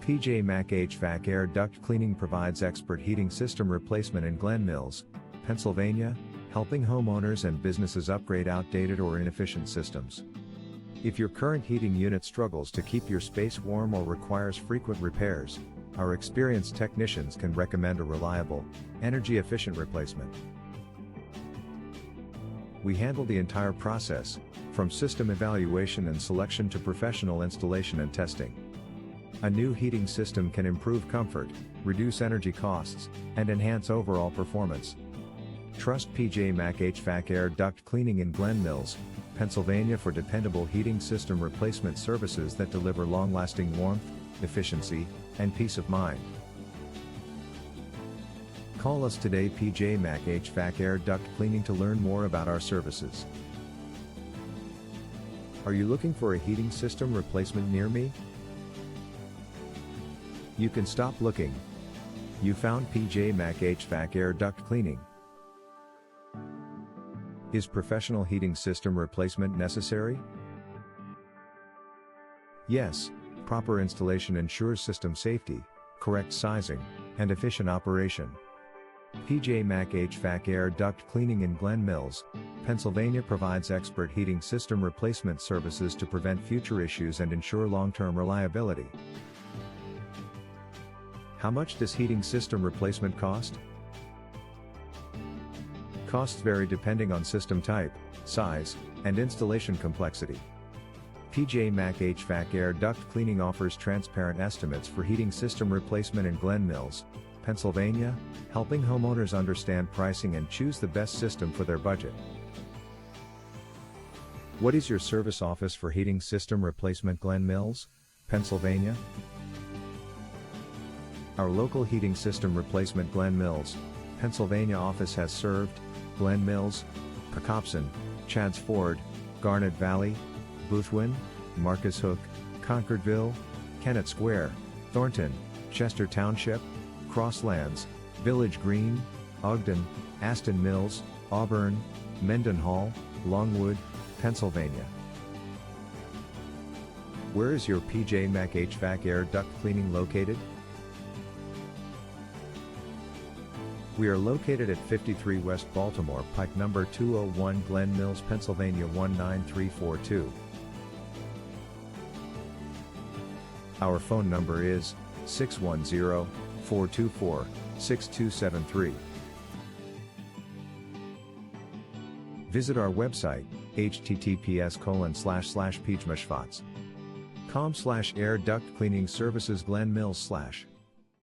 PJ Mac HVAC Air Duct Cleaning provides expert heating system replacement in Glen Mills, Pennsylvania, helping homeowners and businesses upgrade outdated or inefficient systems. If your current heating unit struggles to keep your space warm or requires frequent repairs, our experienced technicians can recommend a reliable, energy-efficient replacement. We handle the entire process, from system evaluation and selection to professional installation and testing. A new heating system can improve comfort, reduce energy costs, and enhance overall performance. Trust PJ Mac HVAC Air Duct Cleaning in Glen Mills, Pennsylvania for dependable heating system replacement services that deliver long-lasting warmth, efficiency, and peace of mind. Call us today, PJ Mac HVAC Air Duct Cleaning, to learn more about our services. Are you looking for a heating system replacement near me? You can stop looking. You found PJ Mac HVAC Air Duct Cleaning. Is professional heating system replacement necessary? Yes, proper installation ensures system safety, correct sizing, and efficient operation. PJ Mac HVAC Air Duct Cleaning in Glen Mills, Pennsylvania provides expert heating system replacement services to prevent future issues and ensure long-term reliability. How much does heating system replacement cost? Costs vary depending on system type, size, and installation complexity. PJ Mac HVAC Air Duct Cleaning offers transparent estimates for heating system replacement in Glen Mills, Pennsylvania, helping homeowners understand pricing and choose the best system for their budget. What is your service office for heating system replacement? Glen Mills, Pennsylvania. Our local heating system replacement Glen Mills, Pennsylvania office has served Glen Mills, Pocopson, Chadds Ford, Garnet Valley, Boothwyn, Marcus Hook, Concordville, Kennett Square, Thornton, Chester Township, Crosslands, Village Green, Ogden, Aston Mills, Auburn, Mendenhall, Longwood, Pennsylvania. Where is your PJ Mac HVAC Air Duct Cleaning located? We are located at 53 West Baltimore Pike, number 201, Glen Mills, Pennsylvania 19342. Our phone number is 610-424-6273. Visit our website, https://pjmashfats.com/air duct cleaning services Glen Mills/.